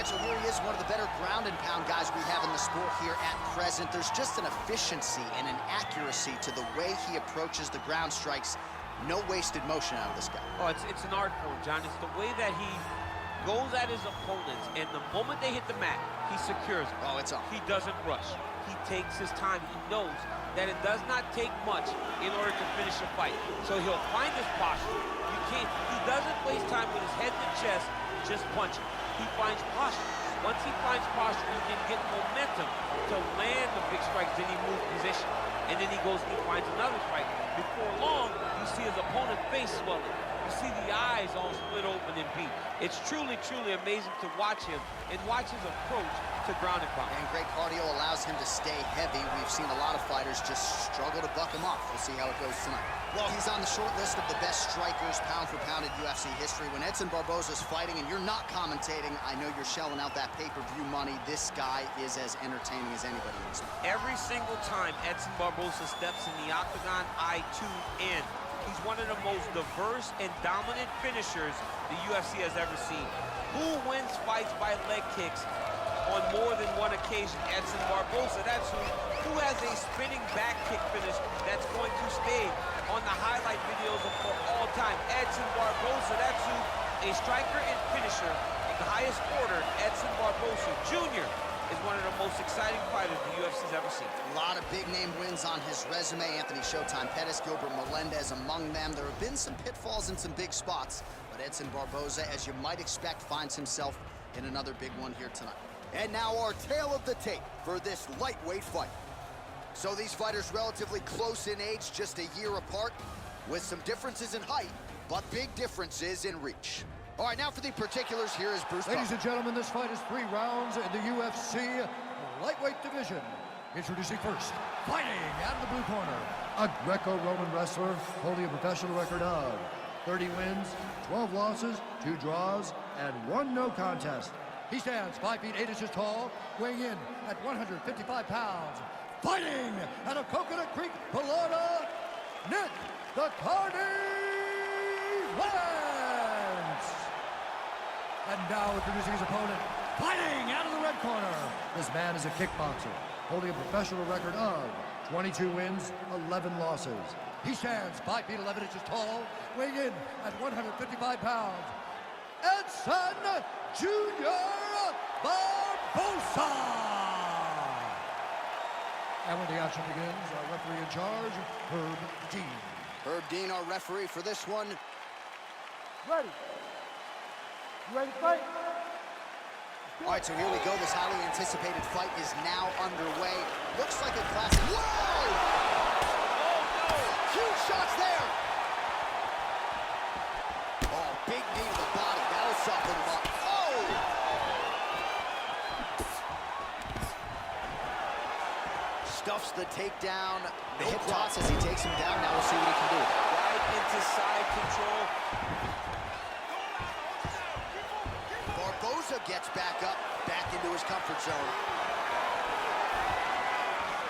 right, so here he is, one of the better ground and pound guys we have in the sport here at present. There's just an efficiency and an accuracy to the way he approaches the ground strikes. No wasted motion out of this guy. Oh, it's an art form, John. It's the way that he goes at his opponents, and the moment they hit the mat, he secures them. Oh, it's on. He doesn't rush. He takes his time. He knows that it does not take much in order to finish a fight. So he'll find his posture. He doesn't waste time with his head to chest just punching. He finds posture. Once he finds posture, he can get momentum to land the big strikes. Then he moves position. And then he goes and he finds another strike. Before long, you see his opponent's face swelling. You see the eyes all split open and beat. It's truly, truly amazing to watch him and watch his approach to ground and pound. And great cardio allows him to stay heavy. We've seen a lot of fighters just struggle to buck him off. We'll see how it goes tonight. Well, he's on the short list of the best strikers pound for pound in UFC history. When Edson Barboza's fighting and you're not commentating, I know you're shelling out that pay-per-view money. This guy is as entertaining as anybody in this one. Every single time Edson Barboza steps in the octagon, I tune in. He's one of the most diverse and dominant finishers the UFC has ever seen. Who wins fights by leg kicks on more than one occasion? Edson Barboza. That's who has a spinning back kick finish that's going to stay on the highlight videos for all time. Edson Barboza. That's who, a striker and finisher in the highest order. Edson Barboza Jr. is one of the most exciting fighters the UFC's ever seen. A lot of big-name wins on his resume. Anthony Showtime Pettis, Gilbert Melendez among them. There have been some pitfalls in some big spots, but Edson Barboza, as you might expect, finds himself in another big one here tonight. And now our tale of the tape for this lightweight fight. So these fighters relatively close in age, just a year apart, with some differences in height, but big differences in reach. All right, now for the particulars, here is Bruce. Ladies and gentlemen, this fight is 3 rounds in the UFC lightweight division. Introducing first, fighting out of the blue corner, a Greco-Roman wrestler holding a professional record of 30 wins, 12 losses, 2 draws, and 1 no contest. He stands 5 feet 8 inches tall, weighing in at 155 pounds. Fighting out of Coconut Creek, Florida, Nick the Carney Lance. And now introducing his opponent, fighting out of the red corner. This man is a kickboxer, holding a professional record of 22 wins, 11 losses. He stands 5 feet 11 inches tall, weighing in at 155 pounds. Edson Jr. Barboza. And when the action begins, our referee in charge, Herb Dean. Herb Dean, our referee for this one. Ready. You ready to fight? All right, so here we go. This highly anticipated fight is now underway. Looks like a classic. Whoa! Oh, no! Huge shots there! Oh, big knee to the body. That'll soften him up. Oh! Stuffs the takedown. The hip toss as he takes him down. Now we'll see what he can do. Right into side control. Barboza gets back up, back into his comfort zone.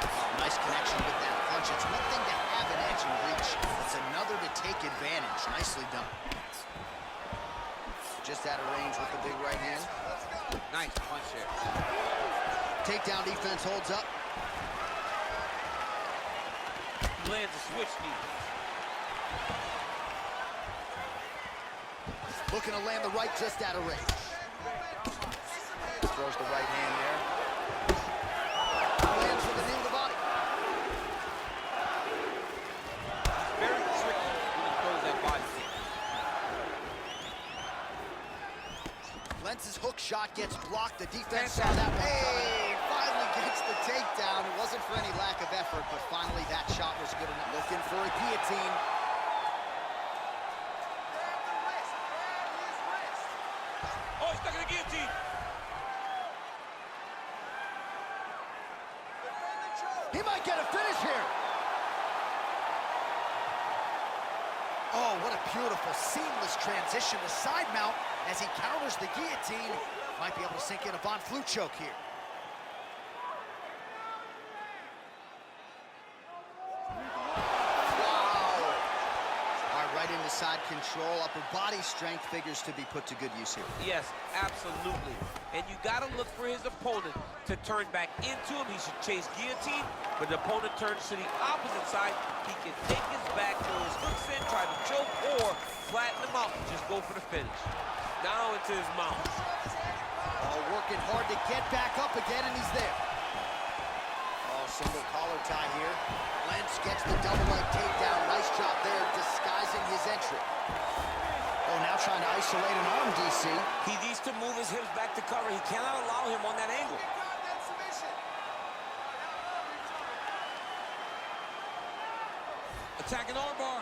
Oh, nice connection with that punch. It's one thing to have an edge and reach. It's another to take advantage. Nicely done. Just out of range with the big right hand. Nice punch here. Takedown defense holds up. He lands a switch knee. Looking to land the right just out of range. Throws the right hand there. Lands with the knee to the body. Very tricky when he throws that body kick. Lenz's hook shot gets blocked. The defense saw that one coming. Finally gets the takedown. It wasn't for any lack of effort, but finally that shot was good enough. Looking for a guillotine. Oh, he's stuck in the guillotine. He might get a finish here. Oh, what a beautiful, seamless transition to side mount as he counters the guillotine. Might be able to sink in a Von Flue choke here. Wow. All right, right into side control. Upper body strength figures to be put to good use here. Yes, absolutely. And you got to look for his opponent to turn back into him. He should chase guillotine, but the opponent turns to the opposite side. He can take his back, throw his hooks in, try to choke, or flatten him out and just go for the finish. Down into his mouth. Oh, working hard to get back up again, and he's there. Oh, single collar tie here. Lentz gets the double leg takedown. Nice job there, disguising his entry. Oh, now trying to isolate an arm, DC. He needs to move his hips back to cover. He cannot allow him on that angle. Attacking armbar.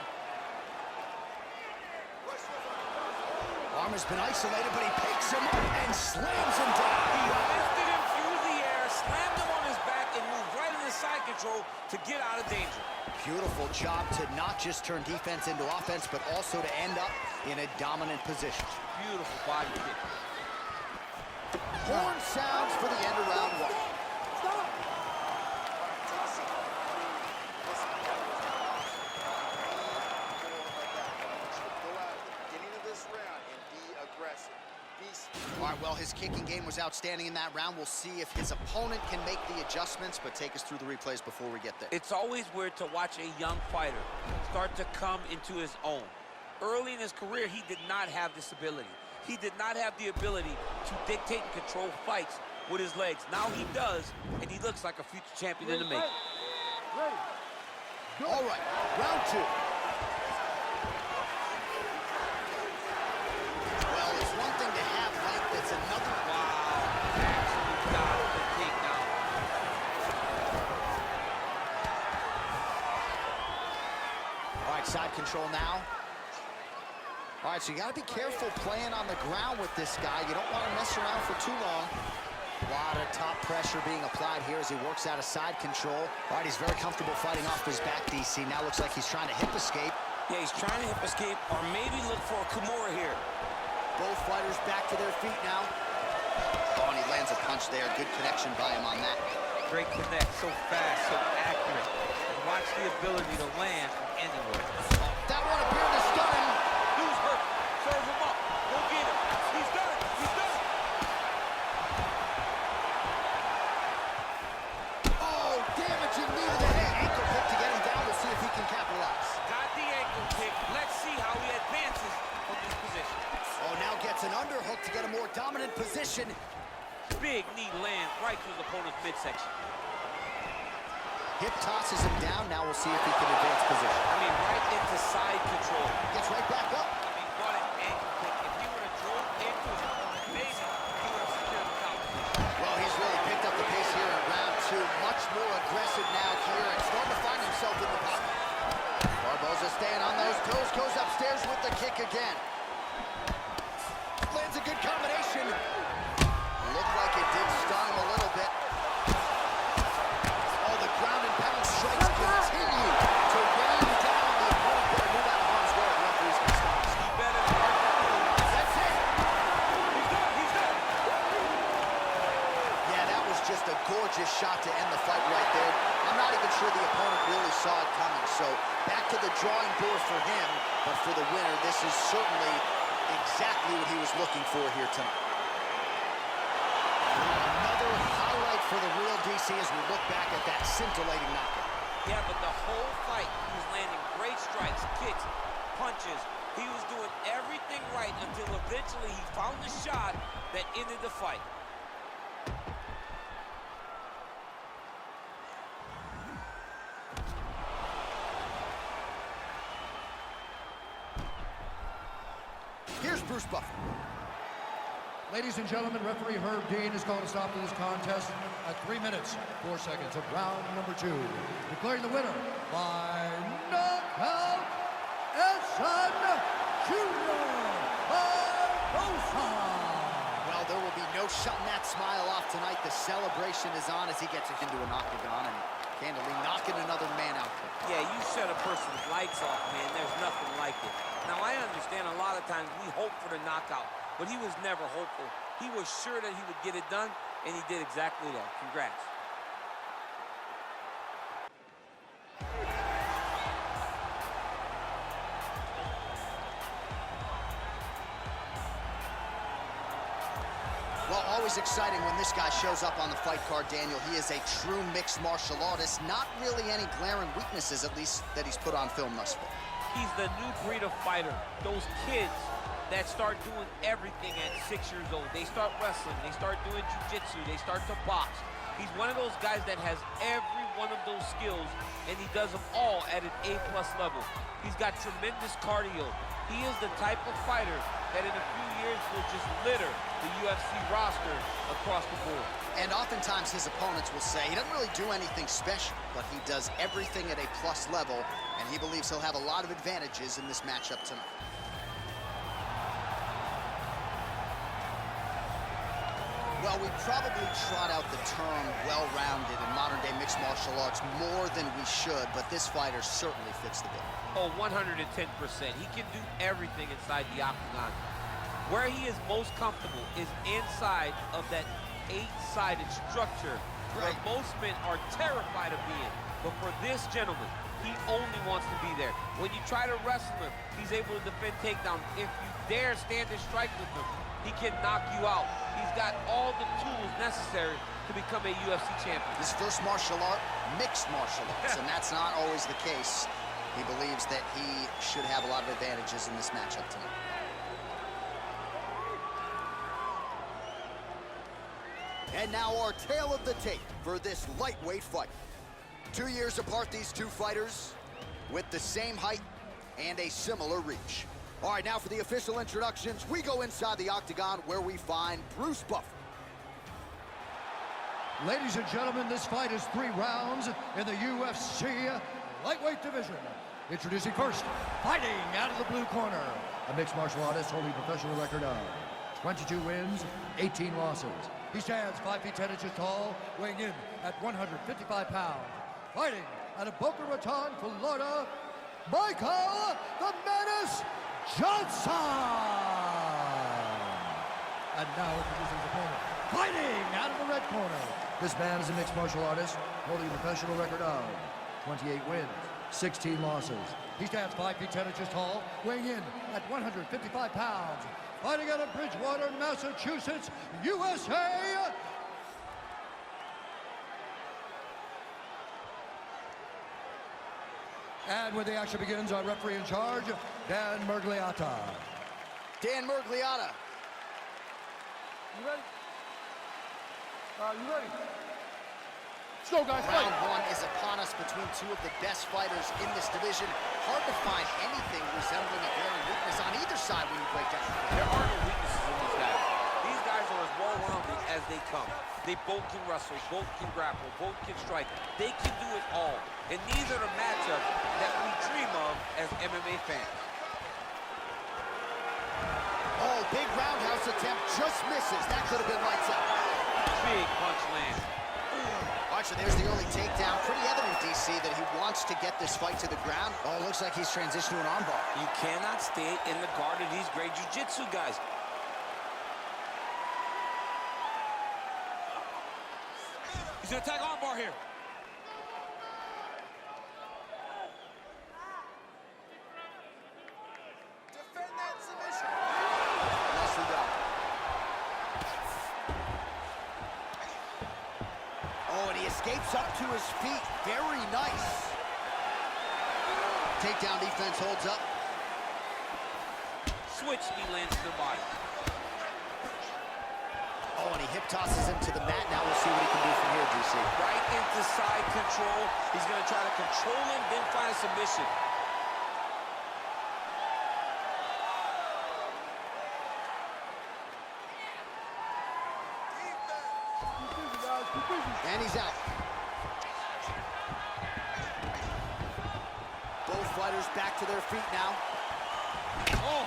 Arm has been isolated, but he picks him up and slams him down. He lifted him through the air, slammed him on his back, and moved right into side control to get out of danger. Beautiful job to not just turn defense into offense, but also to end up in a dominant position. Beautiful body kick. Horn sounds for the end of round one. All right, well, his kicking game was outstanding in that round. We'll see if his opponent can make the adjustments, but take us through the replays before we get there. It's always weird to watch a young fighter start to come into his own. Early in his career, he did not have this ability. He did not have the ability to dictate and control fights with his legs. Now he does, and he looks like a future champion in the making. All right, round two. Well, it's one thing to have length, it's another. Wow, absolute dominant takedown. All right, side control now. All right, so you got to be careful playing on the ground with this guy. You don't want to mess around for too long. A lot of top pressure being applied here as he works out of side control. All right, he's very comfortable fighting off his back, DC. Now looks like he's trying to hip escape. Yeah, he's trying to hip escape or maybe look for a Kimura here. Both fighters back to their feet now. Oh, and he lands a punch there. Good connection by him on that. Great connect, so fast, so accurate. And watch the ability to land from anywhere. That one appeared to stun him. Dude's hurt. Serve him up. Go get him. He's done. He's done. Oh, damaging knee to the head. Ankle kick to get him down. We'll see if he can capitalize. Got the ankle kick. Let's see how he advances from this position. Oh, now gets an underhook to get a more dominant position. Big knee lands right through his opponent's midsection. Hip tosses him down. Now we'll see if he can advance position. I mean, right into side control. Gets right back up. I mean, what an ankle kick. If he would have drove into his opponent, amazing, he would have secured the count. Well, he's really picked up the pace here in round two. Much more aggressive now here and starting to find himself in the pocket. Barboza staying on those toes. Goes upstairs with the kick again. Lands a good combination. Looked like it did stun him a little bit. Oh, the ground and pound strikes continue to rain down. The opponent better move out of harm's way. The referee's going to stop. He better. That's it. He's done. He's done. Yeah, that was just a gorgeous shot to end the fight right there. I'm not even sure the opponent really saw it coming. So back to the drawing board for him. But for the winner, this is certainly exactly what he was looking for here tonight. Another highlight for the real DC as we look back at that scintillating knockout. Yeah, but the whole fight, he was landing great strikes, kicks, punches. He was doing everything right until eventually he found the shot that ended the fight. Here's Bruce Buffer. Ladies and gentlemen, referee Herb Dean has called a stop to this contest at 3 minutes, 4 seconds of round number 2. Declaring the winner by knockout, Edson Jr. Barboza. Well, there will be no shutting that smile off tonight. The celebration is on as he gets into an octagon and candidly knocking another man out. Yeah, you shut a person's lights off, man. There's nothing like it. Now, I understand a lot of times we hope for the knockout, but he was never hopeful. He was sure that he would get it done, and he did exactly that. Congrats. always exciting when this guy shows up on the fight card, Daniel. He is a true mixed martial artist. Not really any glaring weaknesses, at least, that he's put on film thus far. He's the new breed of fighter. Those kids that start doing everything at 6 years old. They start wrestling, they start doing jiu-jitsu, they start to box. He's one of those guys that has every one of those skills, and he does them all at an A+ level. He's got tremendous cardio. He is the type of fighter that in a few years will just litter the UFC roster across the board. And oftentimes his opponents will say he doesn't really do anything special, but he does everything at a plus level, and he believes he'll have a lot of advantages in this matchup tonight. Well, we probably trot out the term well-rounded in modern-day mixed martial arts more than we should, but this fighter certainly fits the bill. Oh, 110%. He can do everything inside the octagon. Where he is most comfortable is inside of that 8-sided structure where most men are terrified of being. But for this gentleman, he only wants to be there. When you try to wrestle him, he's able to defend takedown. If you dare stand and strike with him, he can knock you out. He's got all the tools necessary to become a UFC champion. His first martial art, mixed martial arts, and that's not always the case. He believes that he should have a lot of advantages in this matchup tonight. And now our tale of the tape for this lightweight fight. 2 years apart, these two fighters with the same height and a similar reach. All right, now for the official introductions, we go inside the octagon where we find Bruce Buffer. Ladies and gentlemen, this fight is 3 rounds in the UFC lightweight division. Introducing first, fighting out of the blue corner, a mixed martial artist holding a professional record of 22 wins, 18 losses. He stands 5 feet 10 inches tall, weighing in at 155 pounds. Fighting out of Boca Raton, Florida, Michael the Menace Johnson! And now introducing his opponent, fighting out of the red corner. This man is a mixed martial artist, holding a professional record of 28 wins, 16 losses. He stands 5 feet 10 inches tall, weighing in at 155 pounds. Fighting out of Bridgewater, Massachusetts, USA, and when the action begins, our referee in charge, Dan Murgliata. Dan Murgliata. You ready? You ready? Let's go, guys. Round one is upon us between two of the best fighters in this division. Hard to find anything resembling a glaring weakness on either side when you break down. There are no weaknesses in these guys. These guys are as well-rounded as they come. They both can wrestle, both can grapple, both can strike. They can do it all. And these are the matchups that we dream of as MMA fans. Oh, big roundhouse attempt just misses. That could have been lights out. Big punch lands. All right, so there's the early takedown. Pretty evident, DC, that he wants to get this fight to the ground. Oh, it looks like he's transitioned to an armbar. You cannot stay in the guard of these great jiu-jitsu guys. He's gonna attack armbar here. Defend that submission. Nicely done. Oh, and he escapes up to his feet. Very nice. Takedown defense holds up. Switch, he lands to the body. Oh, and he hip tosses him to the mat. Now we'll see what he can do from here, DC. Right into side control. He's going to try to control him, then find a submission. And he's out. Both fighters back to their feet now. Oh!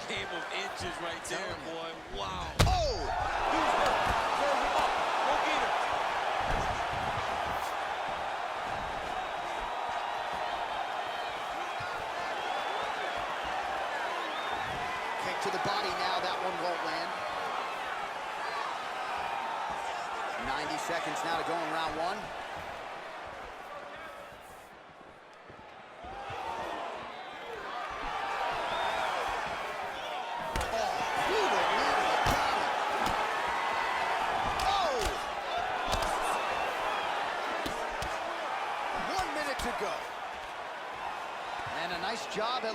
Game of inches right there, boy. Wow. Oh! He's hurt. Serve him up. Go get him. Kick to the body now. That one won't land. 90 seconds now to go in round one.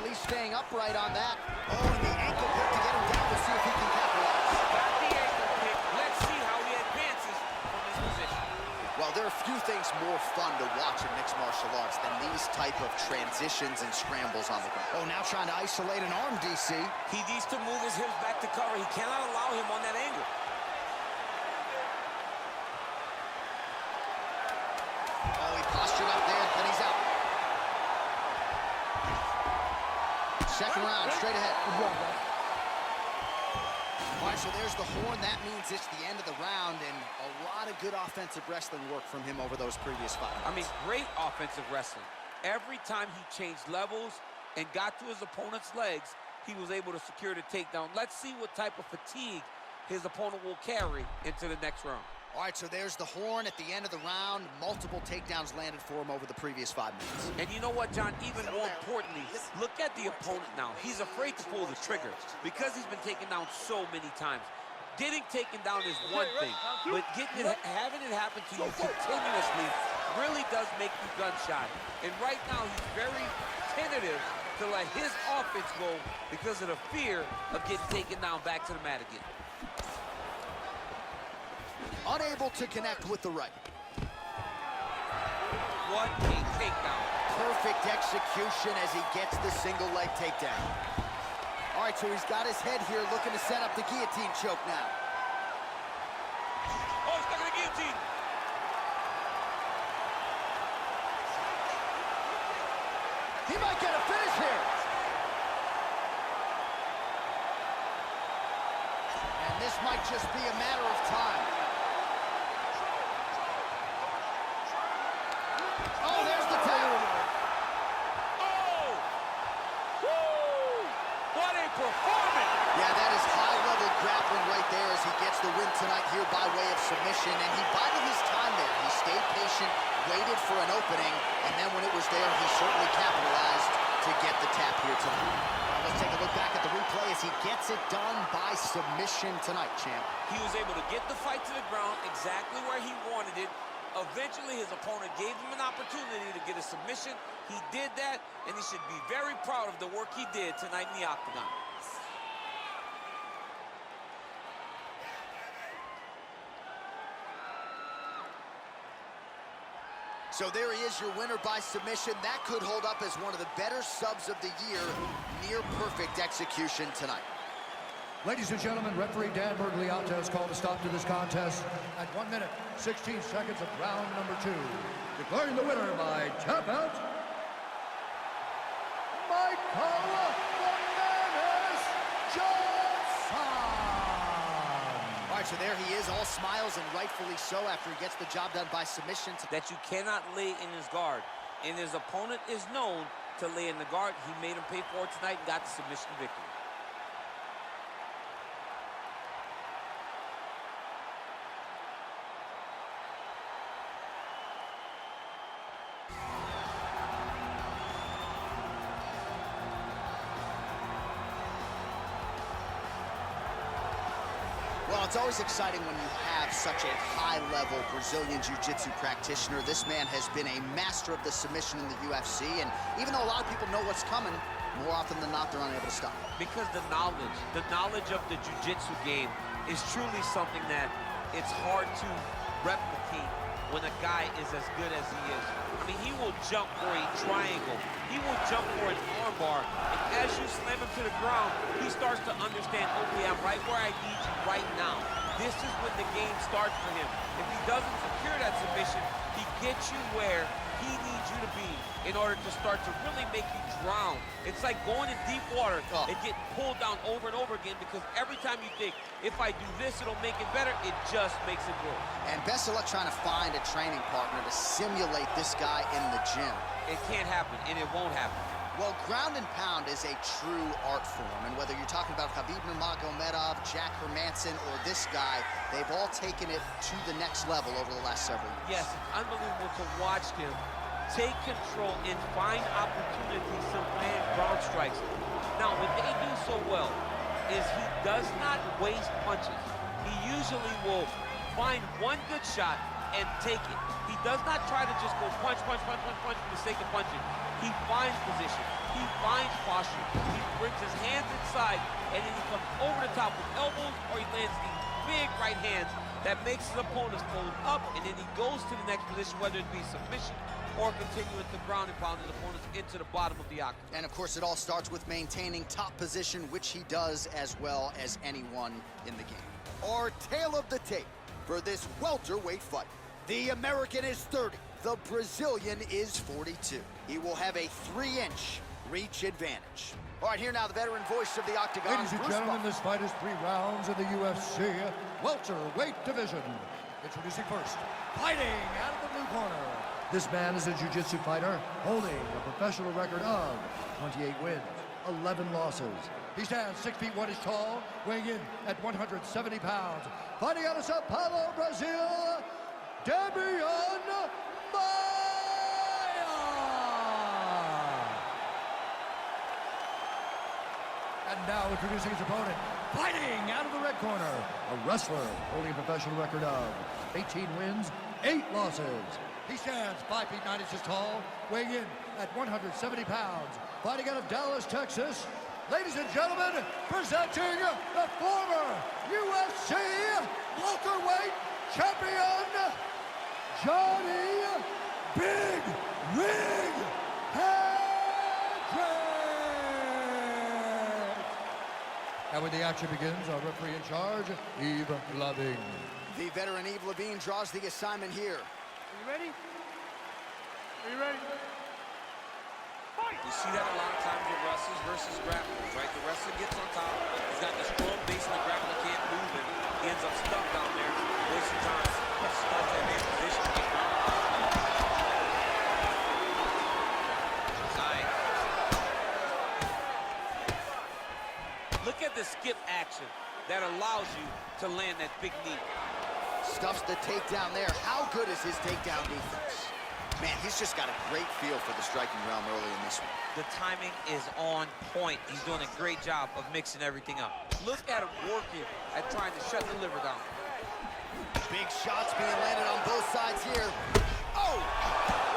least staying upright on that. Oh, and the ankle pick to get him down. We'll see if he can capitalize. Got the ankle pick. Let's see how he advances from this position. Well, there are few things more fun to watch in mixed martial arts than these type of transitions and scrambles on the ground. Oh, now trying to isolate an arm, DC. He needs to move his hips back to cover. He cannot allow him on that angle. Oh, he postured up there, then he's out. Second round, straight ahead. All right, so there's the horn. That means it's the end of the round, and a lot of good offensive wrestling work from him over those previous 5 minutes. I mean, great offensive wrestling. Every time he changed levels and got to his opponent's legs, he was able to secure the takedown. Let's see what type of fatigue his opponent will carry into the next round. All right, so there's the horn at the end of the round. Multiple takedowns landed for him over the previous 5 minutes. And you know what, John? Even more importantly, look at the opponent now. He's afraid to pull the trigger because he's been taken down so many times. Getting taken down is one thing, but having it happen to you continuously really does make you gun-shy. And right now, he's very tentative to let his offense go because of the fear of getting taken down back to the mat again. Unable to connect with the right. What a takedown. Perfect execution as he gets the single leg takedown. All right, so he's got his head here looking to set up the guillotine choke now. Oh, he's stuck in the guillotine. He might get a finish here. And this might just be a matter of time. Oh, there's the tap. Oh! Woo! What a performance! Yeah, that is high-level grappling right there as he gets the win tonight here by way of submission. And he bided his time there. He stayed patient, waited for an opening, and then when it was there, he certainly capitalized to get the tap here tonight. Let's take a look back at the replay as he gets it done by submission tonight, champ. He was able to get the fight to the ground exactly where he wanted it. Eventually, his opponent gave him an opportunity to get a submission. He did that, and he should be very proud of the work he did tonight in the octagon. So there he is, your winner by submission. That could hold up as one of the better subs of the year. Near perfect execution tonight. Ladies and gentlemen, referee Dan Bergliata has called a stop to this contest at 1 minute, 16 seconds of round number 2. Declaring the winner by tap out, Michael Bananas Johnson. All right, so there he is, all smiles and rightfully so after he gets the job done by submission. That you cannot lay in his guard. And his opponent is known to lay in the guard. He made him pay for it tonight and got the submission victory. Well, it's always exciting when you have such a high-level Brazilian Jiu-Jitsu practitioner. This man has been a master of the submission in the UFC, and even though a lot of people know what's coming, more often than not, they're unable to stop. Because the knowledge of the Jiu-Jitsu game is truly something that it's hard to replicate when a guy is as good as he is. I mean, he will jump for a triangle. He will jump for an armbar. And as you slam him to the ground, he starts to understand, okay, I'm right where I need you right now. This is when the game starts for him. If he doesn't secure that submission, he gets you where he needs you to be in order to start to really make you drown. It's like going in deep water and getting pulled down over and over again, because every time you think, if I do this, it'll make it better, it just makes it worse. And best of luck trying to find a training partner to simulate this guy in the gym. It can't happen, and it won't happen. Well, ground and pound is a true art form, and whether you're talking about Khabib Nurmagomedov, Jack Hermanson, or this guy, they've all taken it to the next level over the last several years. Yes, it's unbelievable to watch him take control and find opportunities to land ground strikes. Now, what they do so well is he does not waste punches. He usually will find one good shot, and take it. He does not try to just go punch, punch, punch, punch, punch for the sake of punching. He finds position. He finds posture. He brings his hands inside, and then he comes over the top with elbows, or he lands these big right hands that makes his opponents fold up, and then he goes to the next position, whether it be submission or continue with the ground and pound his opponents into the bottom of the octagon. And of course, it all starts with maintaining top position, which he does as well as anyone in the game. Our tale of the tape for this welterweight fight. The American is 30. The Brazilian is 42. He will have a 3-inch reach advantage. All right, here now, the veteran voice of the octagon. Ladies and gentlemen, this fight is 3 rounds in the UFC welterweight division. Introducing first, fighting out of the blue corner. This man is a jiu-jitsu fighter holding a professional record of 28 wins, 11 losses. He stands 6 feet 1 inch tall, weighing in at 170 pounds. Fighting out of Sao Paulo, Brazil, Damian Maia! And now introducing his opponent, fighting out of the red corner, a wrestler holding a professional record of 18 wins, 8 losses. He stands 5 feet 9 inches tall, weighing in at 170 pounds. Fighting out of Dallas, Texas, ladies and gentlemen, presenting the former UFC welterweight champion, Johnny Big Rig Hendricks. And when the action begins, our referee in charge, Yves Lavigne. The veteran Yves Lavigne draws the assignment here. Are you ready? Are you ready? Fight! You see that a lot of times with wrestlers versus grapplers, right? The wrestler gets on top, he's got the strong base, and the grappler can't move it. He ends up stuck down there, wasting time. Stuck in that position to get down. Nice. Look at the skip action that allows you to land that big knee. Stuffs the takedown there. How good is his takedown defense? Man, he's just got a great feel for the striking realm early in this one. The timing is on point. He's doing a great job of mixing everything up. Look at him working at trying to shut the liver down. Big shots being landed on both sides here. Oh!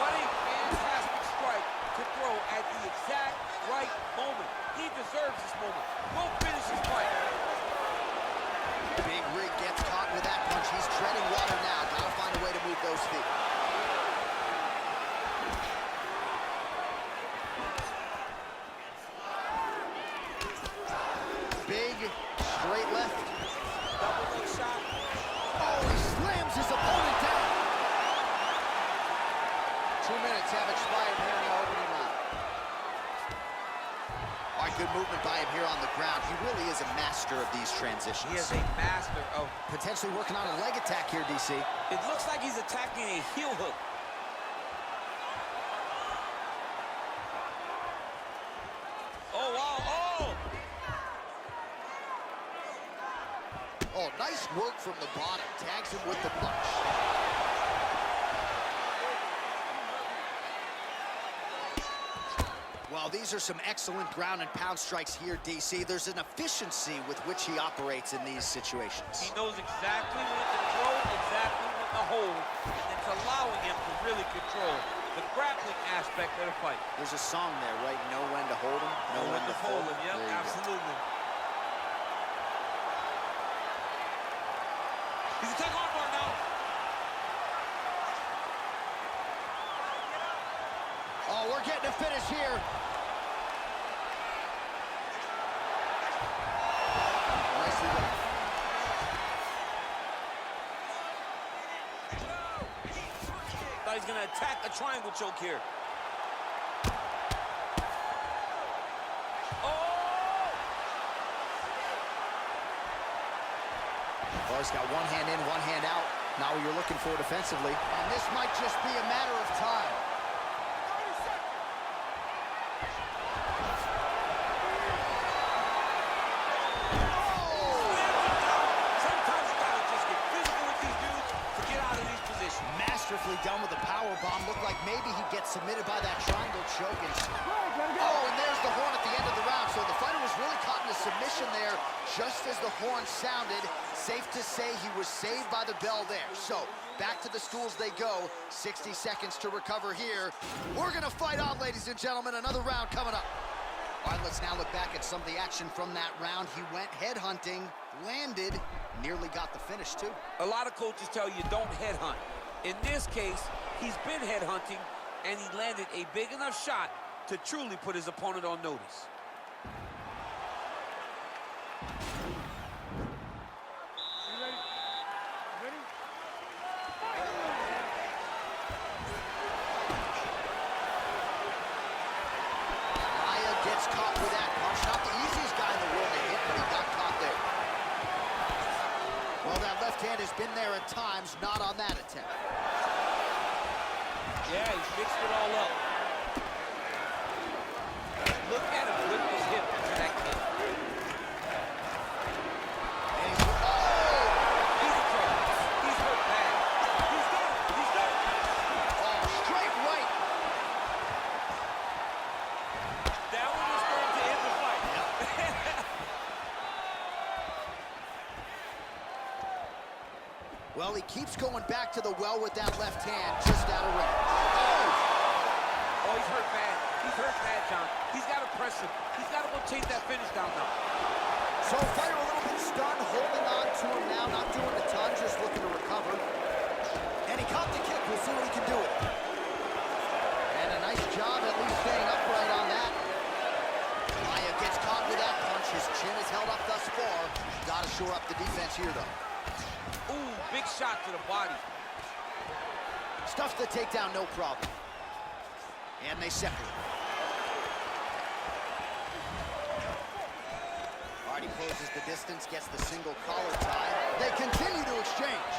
What a fantastic strike to throw at the exact right moment. He deserves this moment. Go finish his fight. Big Rig gets caught with that punch. He's treading water now. Gotta find a way to move those feet. Big straight left. Double leg shot. Oh, he slams his opponent down. 2 minutes have expired here in the opening round. All right, good movement by him here on the ground. He really is a master of these transitions. He is a master of... Potentially working on a leg attack here, DC. It looks like he's attacking a heel hook. Oh, wow, oh! Oh, nice work from the bottom. Tags him with the punch. Well, these are some excellent ground and pound strikes here, DC. There's an efficiency with which he operates in these situations. He knows exactly when to throw, exactly when to hold, and it's allowing him to really control the grappling aspect of the fight. There's a song there, right? Know when to hold him, know when to fold him. Yep, There you go. absolutely. He's attacking hard now. Oh, we're getting a finish here. Nicely done. Thought he's gonna attack a triangle choke here. Well, he's got one hand in, one hand out. Now you're looking for defensively. And this might just be a matter of time. Masterfully nicely done with a power bomb. Looked like maybe he'd get submitted by that triangle choke. Oh, and there's the horn at the end of the round. So the fighter was really caught in a submission there just as the horn sounded. Safe to say he was saved by the bell there. So back to the stools they go. 60 seconds to recover here. We're gonna fight on, ladies and gentlemen. Another round coming up. All right, let's now look back at some of the action from that round. He went headhunting, landed, nearly got the finish too. A lot of coaches tell you don't headhunt. In this case, he's been headhunting, and he landed a big enough shot to truly put his opponent on notice. Gets caught with that punch. Not the easiest guy in the world to hit, but he got caught there. Well, that left hand has been there at times, not on that attempt. Yeah, he fixed it all up. Look at him whip his hip to that kick. And he's, oh! He's in trouble. He's hurt bad. He's done. He's done. Oh, straight right. That one was going to end the fight. Well, he keeps going back to the well with that left hand, just out of range. Oh, he's hurt bad. He's hurt bad, John. He's got to press him. He's got to go chase that finish down now. So fighter a little bit stunned, holding on to him now, not doing a ton, just looking to recover. And he caught the kick. We'll see what he can do with it. And a nice job at least staying upright on that. Maya gets caught with that punch. His chin is held up thus far. Got to shore up the defense here, though. Ooh, big shot to the body. Stuffs the takedown, no problem. And they separate. All right, he closes the distance, gets the single collar tie. They continue to exchange.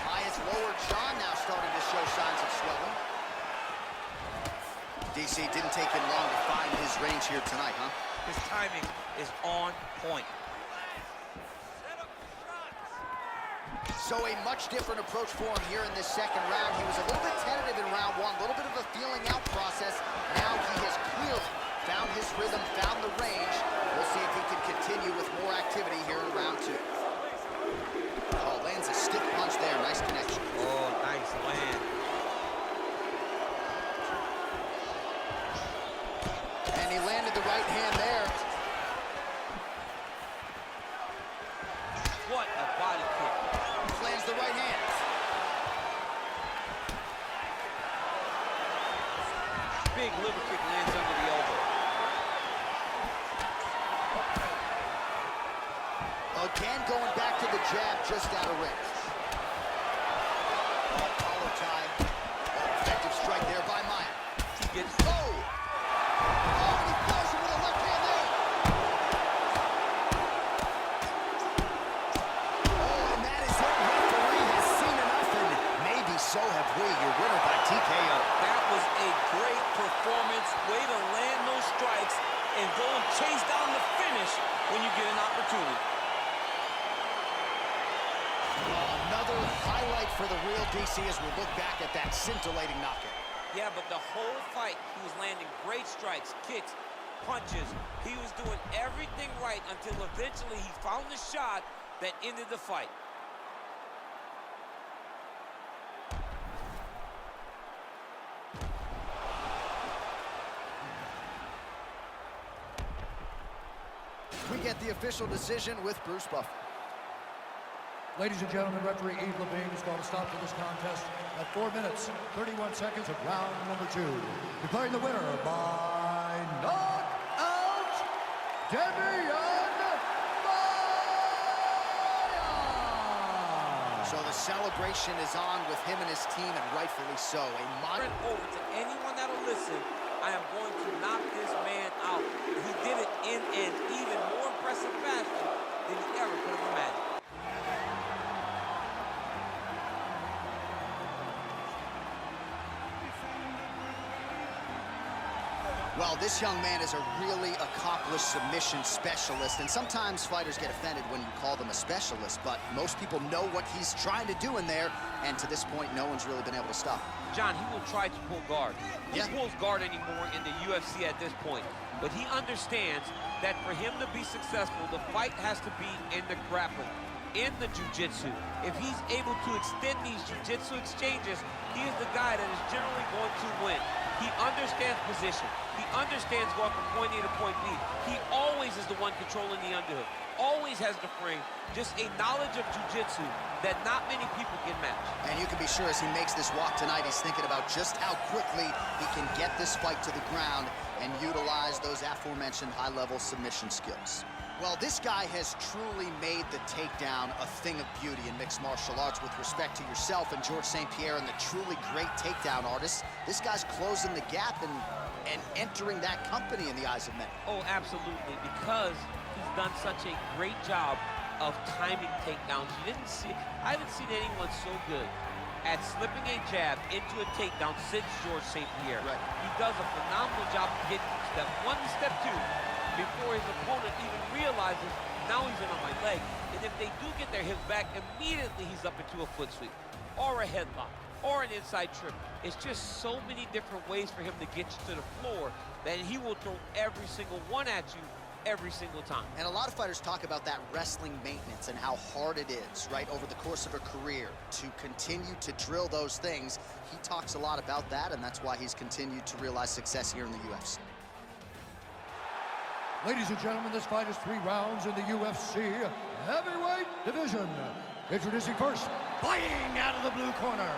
Maya's lower jaw now starting to show signs of swelling. DC didn't take him long to find his range here tonight, huh? His timing is on point. So a much different approach for him here in this second round. He was a little bit tentative in round one, a little bit of a feeling out process. Now he has clearly found his rhythm, found the range. We'll see if he can continue with more activity here in round two. Oh, lands a stiff punch there. Nice connection. Oh, nice land. And he landed the right hand there. What a body kick. Lands the right hand. Big liver kick lands under the elbow. Again, going back to the jab, just out of range. Oh, collar tie. Oh, effective strike there by Maya. He gets... Oh! Oh, and he throws him with a left hand there. Oh, and that is it. Referee has seen enough, and maybe so have we. Your winner by TKO. That was a great performance. Way to land those strikes and go and chase down the finish when you get an opportunity. Another highlight for the real DC as we look back at that scintillating knockout. Yeah, but the whole fight, he was landing great strikes, kicks, punches. He was doing everything right until eventually he found the shot that ended the fight. We get the official decision with Bruce Buffer. Ladies and gentlemen, referee Yves Levine is going to stop to this contest at 4 minutes, 31 seconds of round number 2. Declaring the winner by knockout, Demian Maia! So the celebration is on with him and his team, and rightfully so. A modern Over to anyone that'll listen, I am going to knock this man out. He did it in an even more impressive fashion than he ever could have imagined. Well, this young man is a really accomplished submission specialist, and sometimes fighters get offended when you call them a specialist, but most people know what he's trying to do in there, and to this point, no one's really been able to stop him. John, he will try to pull guard. Who Yeah. pulls guard anymore in the UFC at this point? But he understands that for him to be successful, the fight has to be in the grappling, in the jiu-jitsu. If he's able to extend these jiu-jitsu exchanges, he is the guy that is generally going to win. He understands position. He understands going from point A to point B. He always is the one controlling the underhook. Always has the frame. Just a knowledge of jiu-jitsu that not many people can match. And you can be sure as he makes this walk tonight, he's thinking about just how quickly he can get this fight to the ground and utilize those aforementioned high-level submission skills. Well, this guy has truly made the takedown a thing of beauty in mixed martial arts. With respect to yourself and George St. Pierre and the truly great takedown artists, this guy's closing the gap and entering that company in the eyes of many. Oh, absolutely, because he's done such a great job of timing takedowns. I haven't seen anyone so good at slipping a jab into a takedown since George St. Pierre. Right. He does a phenomenal job of getting step one and step two before his opponent even realizes now he's in on my leg. And if they do get their hips back, immediately he's up into a foot sweep or a headlock or an inside trip. It's just so many different ways for him to get you to the floor that he will throw every single one at you every single time. And a lot of fighters talk about that wrestling maintenance and how hard it is, right, over the course of a career to continue to drill those things. He talks a lot about that, and that's why he's continued to realize success here in the UFC. Ladies and gentlemen, this fight is 3 rounds in the UFC heavyweight division. Introducing first, fighting out of the blue corner.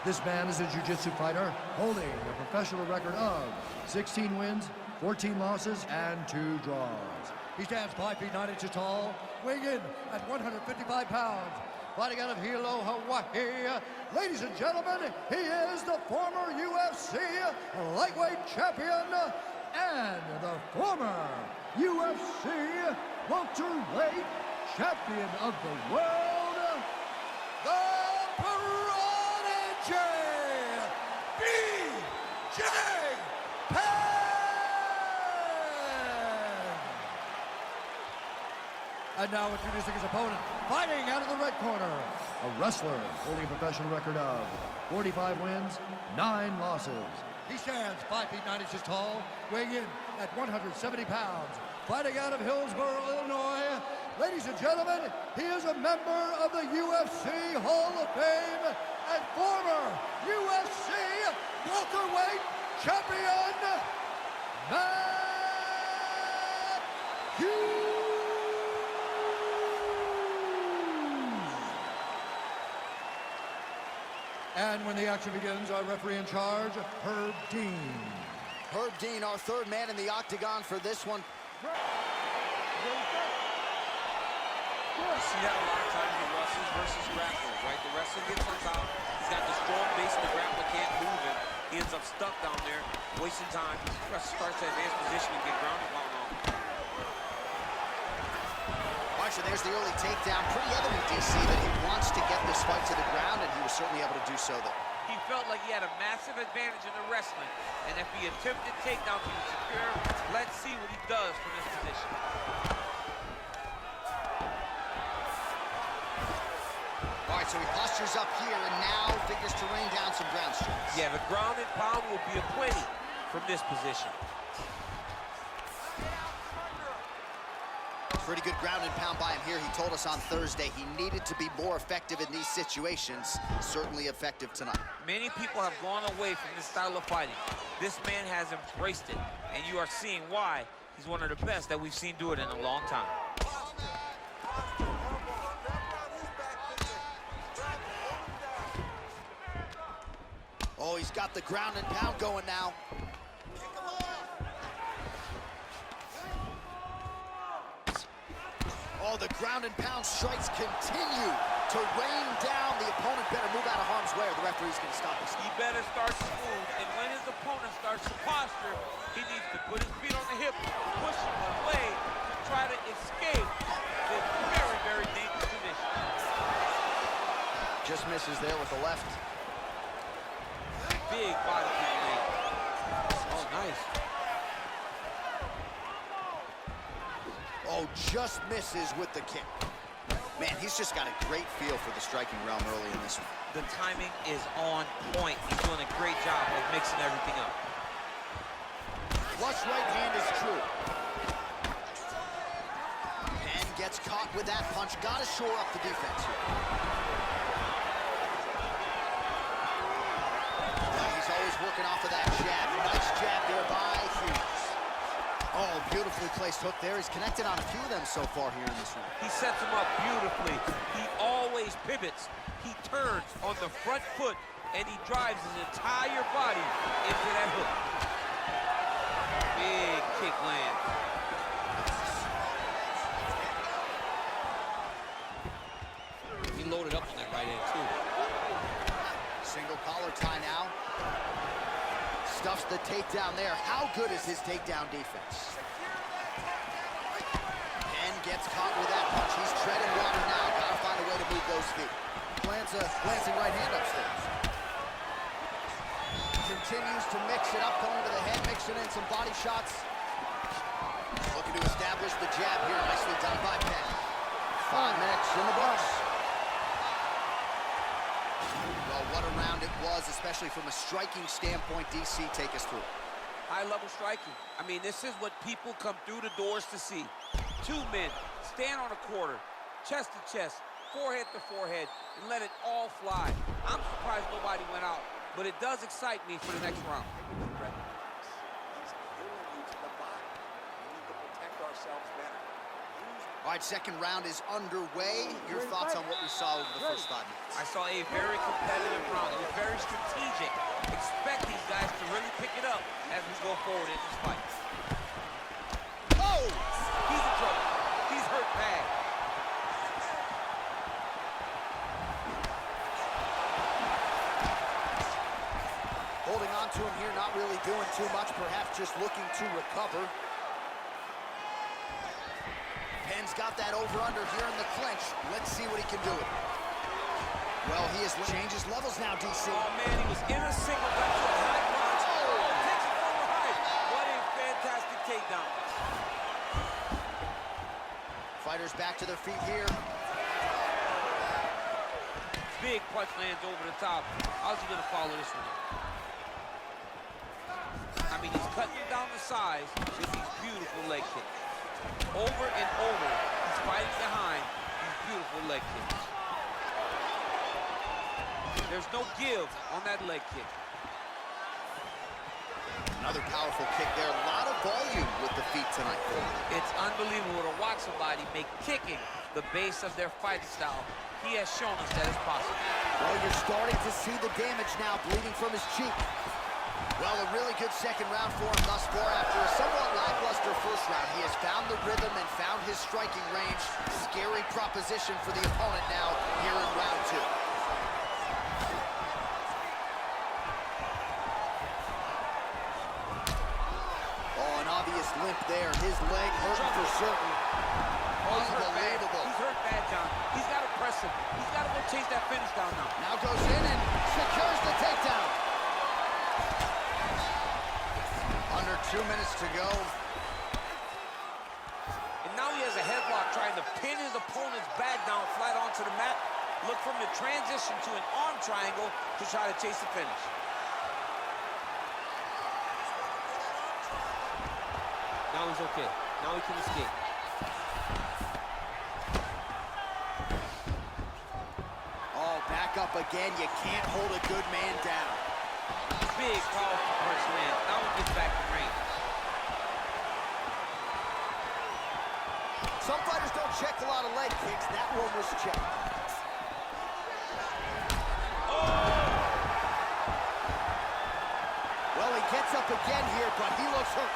This man is a jiu-jitsu fighter holding a professional record of 16 wins, 14 losses, and 2 draws. He stands 5 feet 9 inches tall, weighing in at 155 pounds. Fighting out of Hilo, Hawaii. Ladies and gentlemen, he is the former UFC lightweight champion and the former UFC welterweight champion of the world, the Prodigy, B.J. Penn! And now introducing his opponent, fighting out of the red corner, a wrestler holding a professional record of 45 wins, 9 losses. He stands 5 feet 9 inches tall, weighing in at 170 pounds. Fighting out of Hillsborough, Illinois. Ladies and gentlemen, he is a member of the UFC Hall of Fame and former UFC welterweight champion, Matt Hughes. And when the action begins, our referee in charge, Herb Dean. Herb Dean, our third man in the octagon for this one. You see that a lot of times in wrestlers versus grapplers, right? The wrestler gets on top. He's got the strong base and the grappler can't move him. He ends up stuck down there, wasting time. The wrestler starts to advance position and get grounded while long. All right, so there's the early takedown. Pretty evident, DC, that he wants to get this fight to the ground, and he was certainly able to do so there. He felt like he had a massive advantage in the wrestling, and if he attempted takedowns, he was secure. Let's see what he does from this position. All right, so he postures up here and now figures to rain down some ground strikes. Yeah, the ground and pound will be aplenty from this position. Pretty good ground and pound by him here. He told us on Thursday he needed to be more effective in these situations. Certainly effective tonight. Many people have gone away from this style of fighting. This man has embraced it, and you are seeing why he's one of the best that we've seen do it in a long time. Oh, he's got the ground and pound going now. Oh, the ground and pound strikes continue to rain down. The opponent better move out of harm's way or the referee's going to stop this. He better start smooth, and when his opponent starts to posture, he needs to put his feet on the hip, push him away to try to escape this very, very dangerous position. Just misses there with the left. Big body kick. Oh, nice. Oh, just misses with the kick. Man, he's just got a great feel for the striking realm early in this one. The timing is on point. He's doing a great job of mixing everything up. Flush right hand is true. And gets caught with that punch. Got to shore up the defense here. Well, he's always working off of that jab. Nice jab there by Hughes. Oh, beautifully placed hook there. He's connected on a few of them so far here in this round. He sets him up beautifully. He always pivots. He turns on the front foot, and he drives his entire body into that hook. Big kick lands. He loaded up on that right hand, too. Single collar tie now. Stuffs the takedown there. How good is his takedown defense? And gets caught with that punch. He's treading water now. Gotta find a way to move those feet. Plants a glancing right hand upstairs. Continues to mix it up, going to the head, mixing in some body shots. Looking to establish the jab here. Nicely done by Penn. 5 minutes in the books. Well, what a round it was, especially from a striking standpoint. DC, take us through. High-level striking. I mean, this is what people come through the doors to see. 2 men stand on a quarter, chest to chest, forehead to forehead, and let it all fly. I'm surprised nobody went out, but it does excite me for the next round. All right, second round is underway. Your thoughts on what we saw over the first 5 minutes? I saw a very competitive round. It was very strategic. Expect these guys to really pick it up as we go forward in this fight. Oh! He's in trouble. He's hurt bad. Holding on to him here, not really doing too much, perhaps just looking to recover. Penn's got that over-under here in the clinch. Let's see what he can do. Well, he has changed his levels now, DC. Oh, man, he was in a single, got to a high punch. Oh, takes it from behind. What a fantastic takedown. Fighters back to their feet here. Big punch lands over the top. How's he going to follow this one? I mean, he's cutting down the size with these beautiful leg kicks. Over and over, he's fighting behind these beautiful leg kicks. There's no give on that leg kick. Another powerful kick there. A lot of volume with the feet tonight. It's unbelievable to watch somebody make kicking the base of their fighting style. He has shown us that it's possible. Well, you're starting to see the damage now, bleeding from his cheek. Well, a really good second round for him thus far. After a somewhat lackluster first round, he has found the rhythm and found his striking range. Scary proposition for the opponent now here in round 2. Oh, an obvious limp there. His leg hurting for certain. Unbelievable. He's hurt bad, John. He's got to press him. He's got to go chase that finish down now. Now goes in and secures the takedown. Under 2 minutes to go. And now he has a headlock trying to pin his opponent's back down flat onto the mat. Look for him to transition to an arm triangle to try to chase the finish. Now he's okay. Now he can escape. Oh, back up again. You can't hold a good man down. Big, powerful punch land. Now he gets back to range. Some fighters don't check a lot of leg kicks. That one was checked. Well, he gets up again here, but he looks hurt.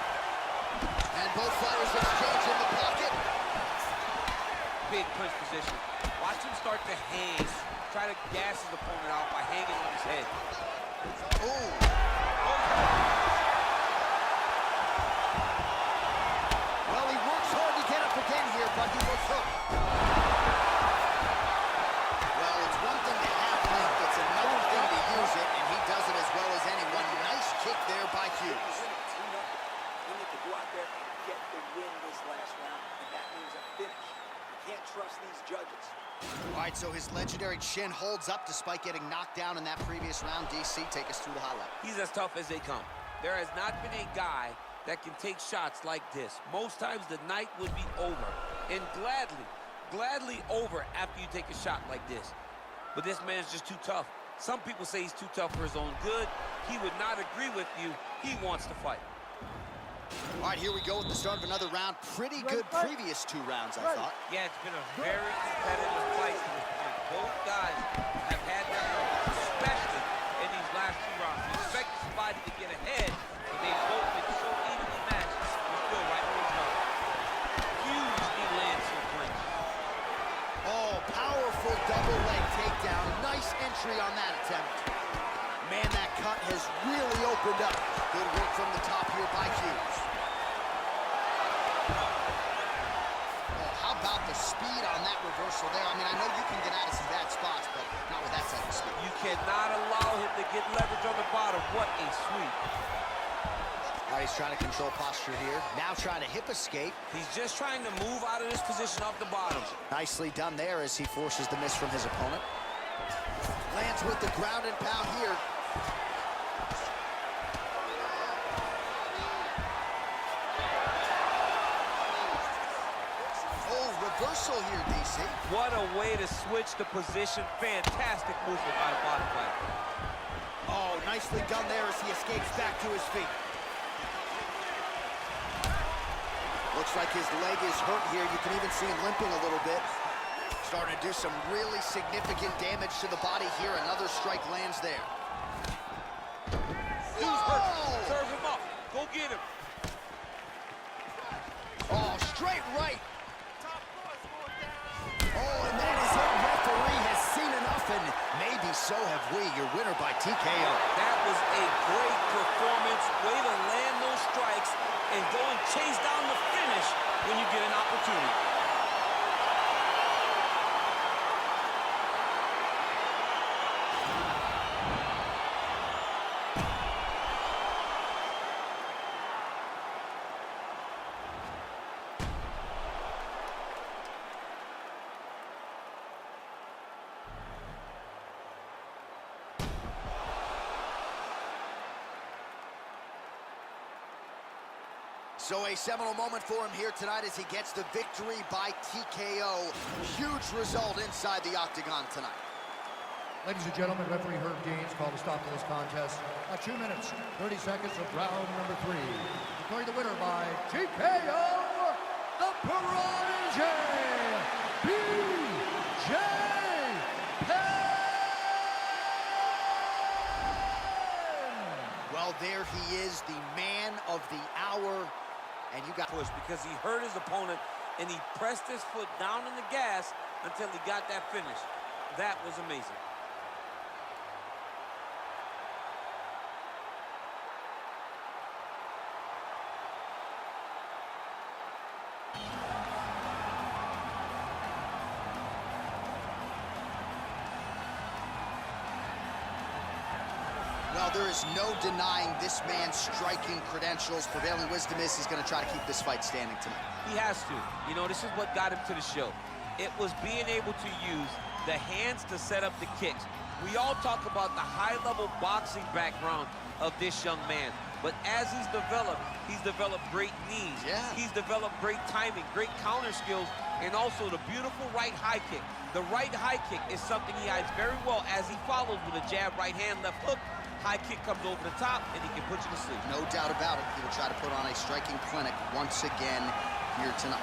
And both fighters exchange in the pocket. Big punch position. Watch him start to hang. Try to gas his opponent out by hanging on his head. Ooh. Well, he works hard to get up again here, but he looks hurt. Well, it's one thing to have length, it's another thing to use it, and he does it as well as anyone. Nice kick there by Hughes. We need to go out there and get the win this last round, and that means All right, so his legendary chin holds up despite getting knocked down in that previous round. DC, take us through the highlight. He's as tough as they come. There has not been a guy that can take shots like this. Most times the night would be over, and gladly over after you take a shot like this. But this man's just too tough. Some people say he's too tough for his own good. He would not agree with you. He wants to fight. All right, here we go with the start of another round. Pretty good previous 2 rounds, I thought. Yeah, it's been a very competitive fight to this point. Both guys have had their moments, especially in these last 2 rounds. You expect somebody to get ahead, but they've both been so evenly matched. They're still right where it's going. Huge knee lands to the clinch. Oh, powerful double leg takedown. Nice entry on that attempt. Man, that cut has really opened up. Good work from the top here by Hughes. Oh, how about the speed on that reversal there? I mean, I know you can get out of some bad spots, but not with that type of speed. You cannot allow him to get leverage on the bottom. What a sweep. All right, he's trying to control posture here. Now trying to hip escape. He's just trying to move out of this position off the bottom. Nicely done there as he forces the miss from his opponent. Lands with the ground and pound here. Oh, reversal here, DC. What a way to switch the position. Fantastic movement by the bottom fighter. Oh, nicely done there as he escapes back to his feet. Looks like his leg is hurt here. You can even see him limping a little bit. Starting to do some really significant damage to the body here. Another strike lands there. Dude's hurt. Serve him up. Go get him. Oh, straight right. Oh, and that is it. Referee has seen enough, and maybe so have we. Your winner by TKO. That was a great performance. Way to land those strikes and go and chase down the finish when you get an opportunity. So a seminal moment for him here tonight as he gets the victory by TKO. Huge result inside the octagon tonight. Ladies and gentlemen, referee Herb Gaines called a stop to this contest at 2 minutes, 30 seconds of round number 3. Declaring the winner by TKO, the Prodigy, BJ Penn! Well, there he is, the man of the hour. And you got Push because he hurt his opponent and he pressed his foot down on the gas until he got that finish. That was amazing. Well, there is no denying this man's striking credentials. Prevailing wisdom is he's going to try to keep this fight standing tonight. He has to. You know, this is what got him to the show. It was being able to use the hands to set up the kicks. We all talk about the high-level boxing background of this young man. But as he's developed great knees. Yeah. He's developed great timing, great counter skills, and also the beautiful right high kick. The right high kick is something he hides very well as he follows with a jab, right hand, left hook. High kick comes over the top, and he can put you to sleep. No doubt about it. He will try to put on a striking clinic once again here tonight.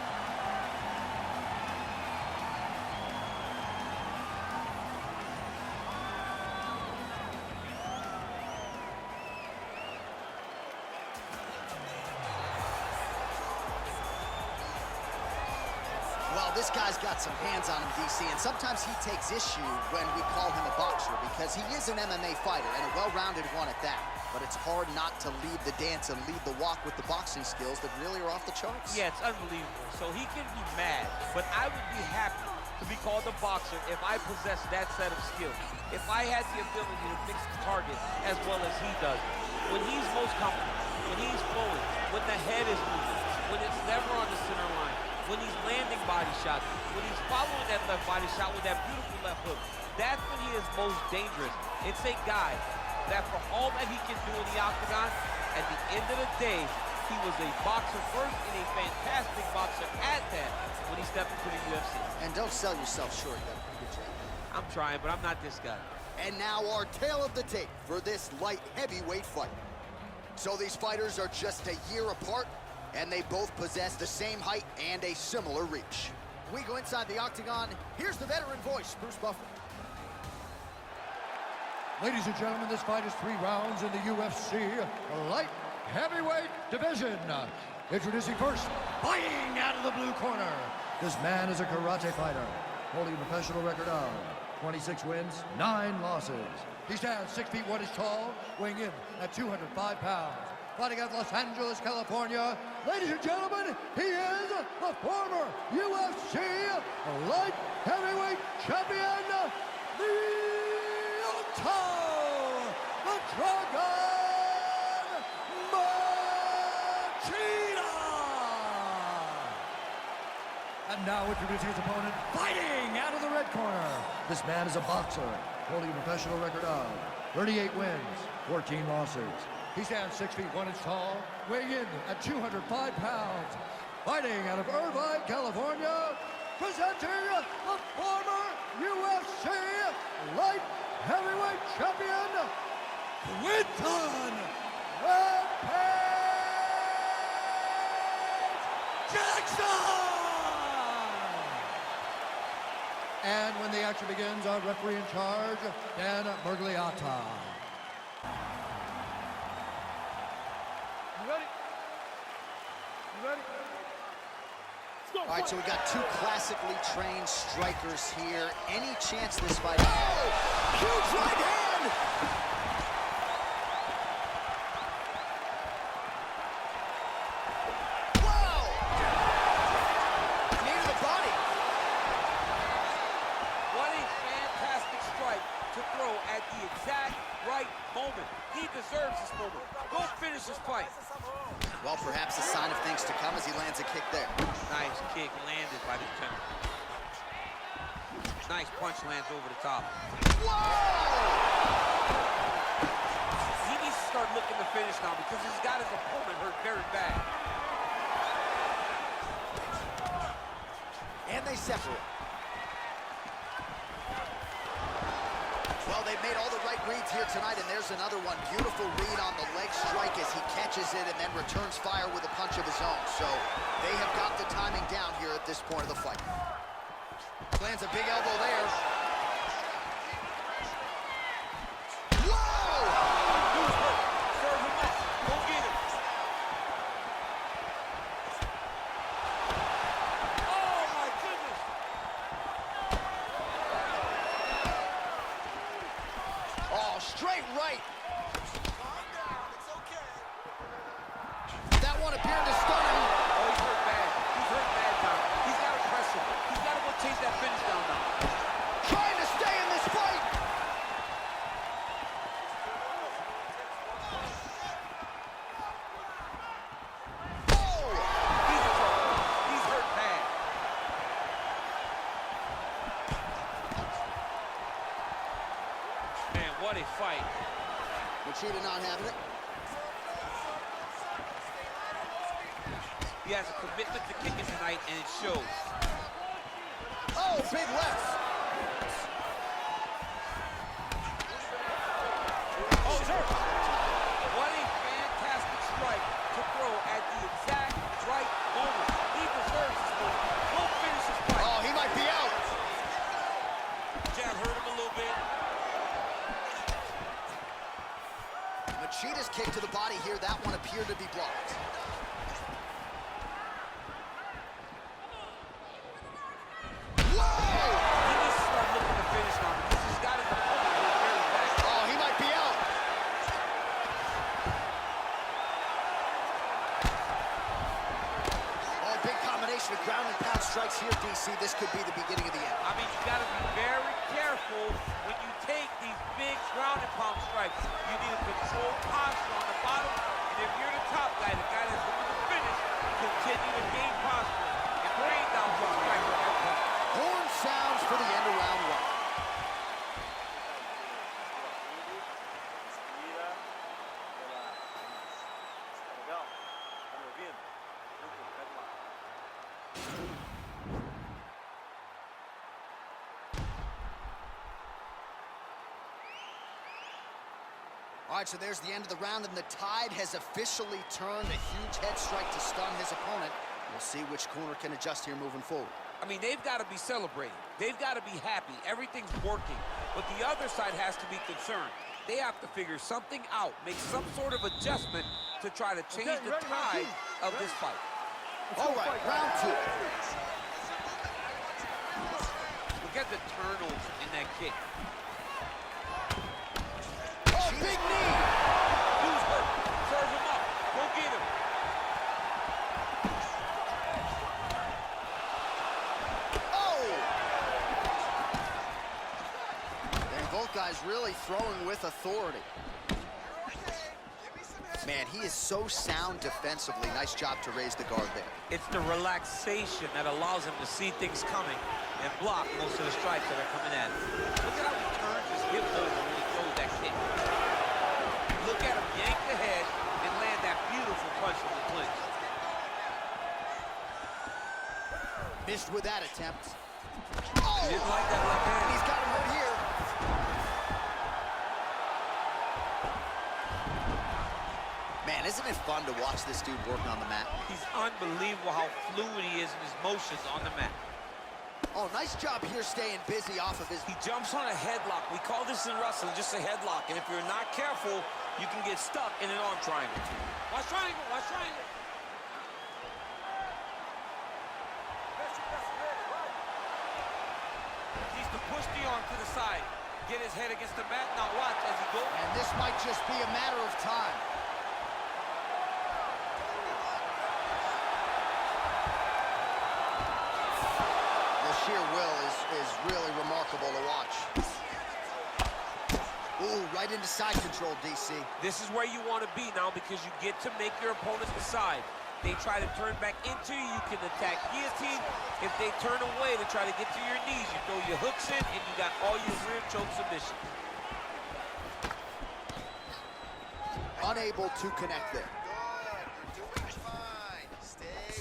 Well, this guy's got some hands on him, DC, and sometimes he takes issue when we call him a boxer because he is an MMA fighter and a well-rounded one at that. But it's hard not to lead the dance and lead the walk with the boxing skills that really are off the charts. Yeah, it's unbelievable. So he can be mad, but I would be happy to be called a boxer if I possessed that set of skills. If I had the ability to fix the target as well as he does. When he's most comfortable, when he's flowing, when the head is moving, when it's never on the center line, when he's landing body shots, when he's following that left body shot with that beautiful left hook, that's when he is most dangerous. It's a guy that for all that he can do in the octagon, at the end of the day, he was a boxer first and a fantastic boxer at that when he stepped into the UFC. And don't sell yourself short, you got a pretty good job. I'm trying, but I'm not this guy. And now our tale of the tape for this light heavyweight fight. So these fighters are just a year apart, and they both possess the same height and a similar reach. We go inside the octagon. Here's the veteran voice, Bruce Buffer. Ladies and gentlemen, this fight is 3 rounds in the UFC light heavyweight division. Introducing first, fighting out of the blue corner. This man is a karate fighter, holding a professional record of 26 wins, 9 losses. He stands 6 feet 1 inch tall, weighing in at 205 pounds. Fighting out of Los Angeles, California. Ladies and gentlemen, he is the former UFC light heavyweight champion, the Dragon MACHIDA! And now introducing his opponent, fighting out of the red corner. This man is a boxer, holding a professional record of 38 wins, 14 losses. He stands 6 feet 1 inch tall, weighing in at 205 pounds. Fighting out of Irvine, California, presenting the former UFC light heavyweight champion, Quinton Jackson! And when the action begins, our referee in charge, Dan Bergliata. You ready? You ready? Let's go. All right, so we got 2 classically trained strikers here. Any chance this fight? Oh! Huge right hand! Wow! Knee to the body. What a fantastic strike to throw at the exact right moment. He deserves this moment. Go finish this fight. Well, perhaps a sign of things to come as he lands a kick there. Nice kick landed by this gentleman. Nice punch lands over the top. Whoa! He needs to start looking to finish now because he's got his opponent hurt very bad. And they separate. Well, they've made all the right reads here tonight, and there's another one. Beautiful read on the leg strike as he catches it and then returns fire with a punch of his own. So they have got the timing down here at this point of the fight. Lands a big elbow there. Whoa! Who's hurt? Serve him up. Go get him. Oh, my goodness. Oh, straight right. Calm down. It's okay. That one appeared to stun him. Oh, he's hurt bad. He's hurt bad now. He's got to press him. He's got to go chase that finish down now. Trying to stay in this fight. Oh! He's in trouble. He's hurt bad. Man, what a fight. Machida not having it. He has a commitment to kicking tonight, and it shows. Oh, big left. Oh, he's hurt. What a fantastic strike to throw at the exact right moment. He deserves this moment. Go finish this fight. Oh, he might be out. Jab hurt him a little bit. Machida's kick to the body here. That one appeared to be blocked. Whoa! He needs to start looking to finish now because he's got his opponent hurt very bad. Oh, he might be out. Oh, big combination of ground and pound strikes here, DC. This could be the beginning of the end. I mean, you got to be very careful when you take these big ground and pound strikes. You need a controlled posture on the bottom, and if you're the top guy, the guy that's looking to finish, continue to gain posture. If there ain't All right, so there's the end of the round, and the tide has officially turned. A huge head strike to stun his opponent. We'll see which corner can adjust here moving forward. I mean, they've got to be celebrating. They've got to be happy. Everything's working. But the other side has to be concerned. They have to figure something out, make some sort of adjustment to try to change the tide of this fight. All right, round 2. Look at the turnover in that kick. Oh, big knee! Who's hurt? Serve him up. Go get him. Both guys really throwing with authority. Man, he is so sound defensively. Nice job to raise the guard there. It's the relaxation that allows him to see things coming and block most of the strikes that are coming at him. Look at how he turns his hip over when he throws that kick. Look at him yank the head and land that beautiful punch from the clinch. Missed with that attempt. Oh! He didn't like that left hand. He's got him right here. Man, isn't it fun to watch this dude work on the mat? He's unbelievable how fluid he is in his motions on the mat. Oh, nice job here staying busy off of his... He jumps on a headlock. We call this in wrestling just a headlock. And if you're not careful, you can get stuck in an arm triangle. Watch triangle, watch triangle. He's to push the arm to the side. Get his head against the mat. Now watch as he goes. And this might just be a matter of time. Sheer will is really remarkable to watch. Ooh, right into side control, DC. This is where you want to be now because you get to make your opponents decide. They try to turn back into you, you can attack guillotine. If they turn away to try to get to your knees, you throw your hooks in and you got all your rear choke submission. Unable to connect there.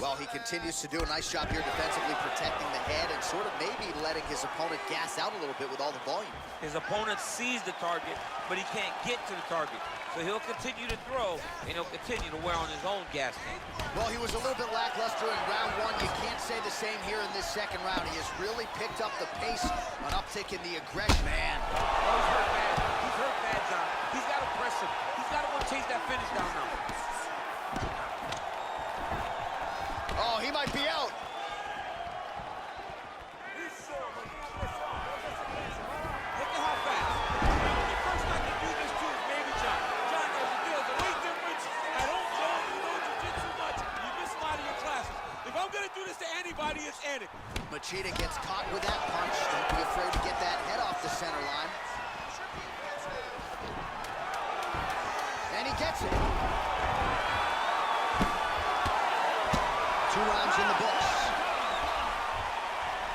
Well, he continues to do a nice job here defensively protecting the head and sort of maybe letting his opponent gas out a little bit with all the volume. His opponent sees the target, but he can't get to the target. So he'll continue to throw, and he'll continue to wear on his own gas tank. Well, he was a little bit lackluster in round 1. You can't say the same here in this second round. He has really picked up the pace, an uptick in the aggression. Man. Oh, he's hurt bad. He's hurt bad, John. He's got to press him. He's got to go chase that finish down now. Oh, he might be out. Look at how fast. The first I can do this too is maybe John. John knows the deal. The weight difference. I don't know if you know jiu-jitsu much. You miss a lot of your classes. If I'm going to do this to anybody, it's Anik. Machida gets caught with that punch. Don't be afraid to get that head off the center line. And he gets it. 2 rounds in the books.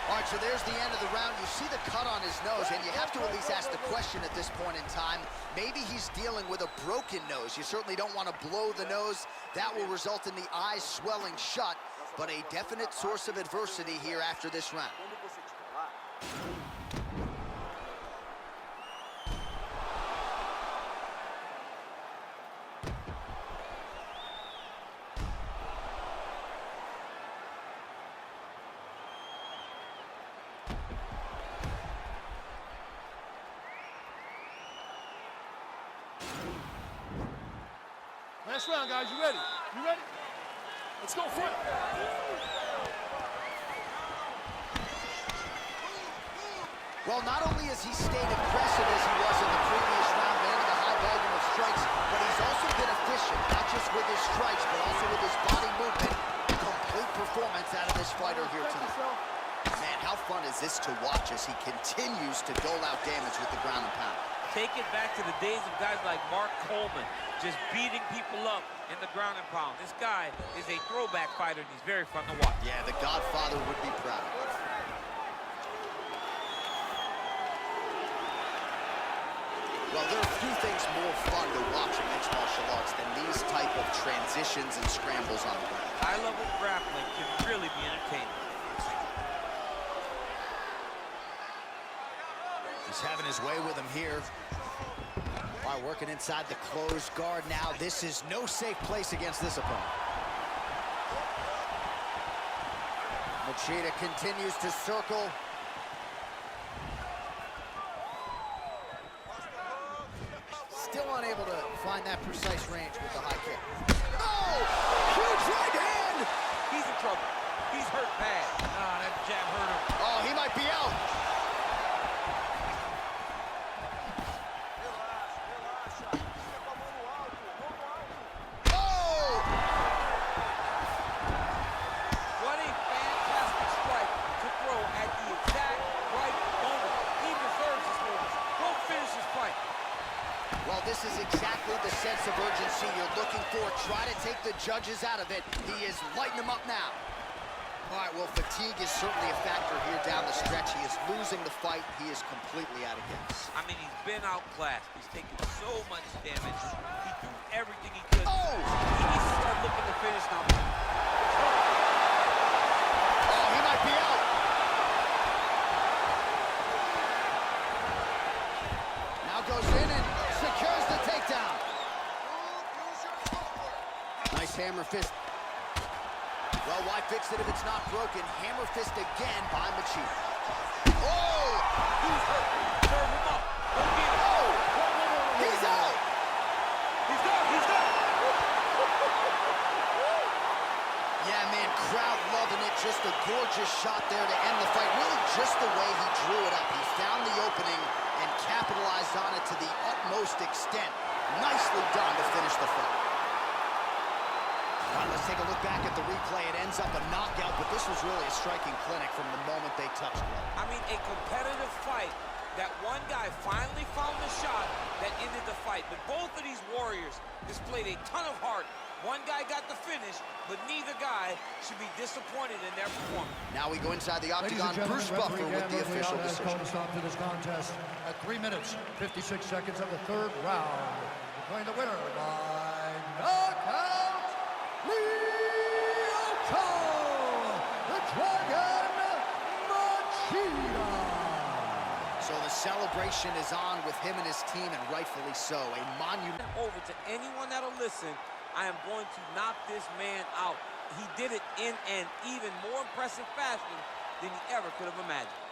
All right, so there's the end of the round. You see the cut on his nose, and you have to at least ask the question at this point in time. Maybe he's dealing with a broken nose. You certainly don't want to blow the nose. That will result in the eyes swelling shut, but a definite source of adversity here after this round. Last round, guys. You ready? You ready? Let's go for it. Well, not only has he stayed impressive as he was in the previous round, landing a high volume of strikes, but he's also been efficient, not just with his strikes, but also with his body movement. Complete performance out of this fighter here tonight. Man, how fun is this to watch as he continues to dole out damage with the ground and pound? Take it back to the days of guys like Mark Coleman, just beating people up in the ground and pound. This guy is a throwback fighter, and he's very fun to watch. Yeah, the Godfather would be proud. Well, there are few things more fun to watch in mixed martial arts than these type of transitions and scrambles on the ground. High-level grappling can really be entertaining. He's having his way with him here. All All right, working inside the closed guard now. This is no safe place against this opponent. Machida continues to circle. Still unable to find that precise range with the high kick. Oh! Huge right hand! He's in trouble. He's hurt bad. Ah, that jab hurt him. Oh, he might be out. Oh! What a fantastic strike to throw at the exact right moment. He deserves this moment. Go finish this fight. Well, this is exactly the sense of urgency you're looking for. Try to take the judges out of it. He is lighting them up now. All right, well, fatigue is certainly a factor here down the stretch. He is losing the fight. He is completely out of gas. I mean, he's been outclassed. He's taken so much damage. He threw everything he could. Oh! He needs to start looking to finish now. Oh, he might be out. Now goes in and secures the takedown. Nice hammer fist. Well, why fix it if it's not broken? Hammer fist again by Machida. Oh! He's hurt. Serve him up. Go get him. Oh! He's out! He's done. He's done. Yeah, man, crowd loving it. Just a gorgeous shot there to end the fight. Really just the way he drew it up. He found the opening and capitalized on it to the utmost extent. Nicely done to finish the fight. All right, let's take a look back at the replay. It ends up a knockout, but this was really a striking clinic from the moment they touched it. I mean, a competitive fight. That one guy finally found the shot that ended the fight. But both of these warriors displayed a ton of heart. One guy got the finish, but neither guy should be disappointed in their performance. Now we go inside the Ladies octagon. and Bruce gentlemen, Buffer with the official decision. Called a stop to this contest at 3 minutes, 56 seconds of the third round. Declaring the winner by knockout, the Dragon Machida. So the celebration is on with him and his team, and rightfully so. A monument. Over to anyone that'll listen, I am going to knock this man out. He did it in an even more impressive fashion than he ever could have imagined.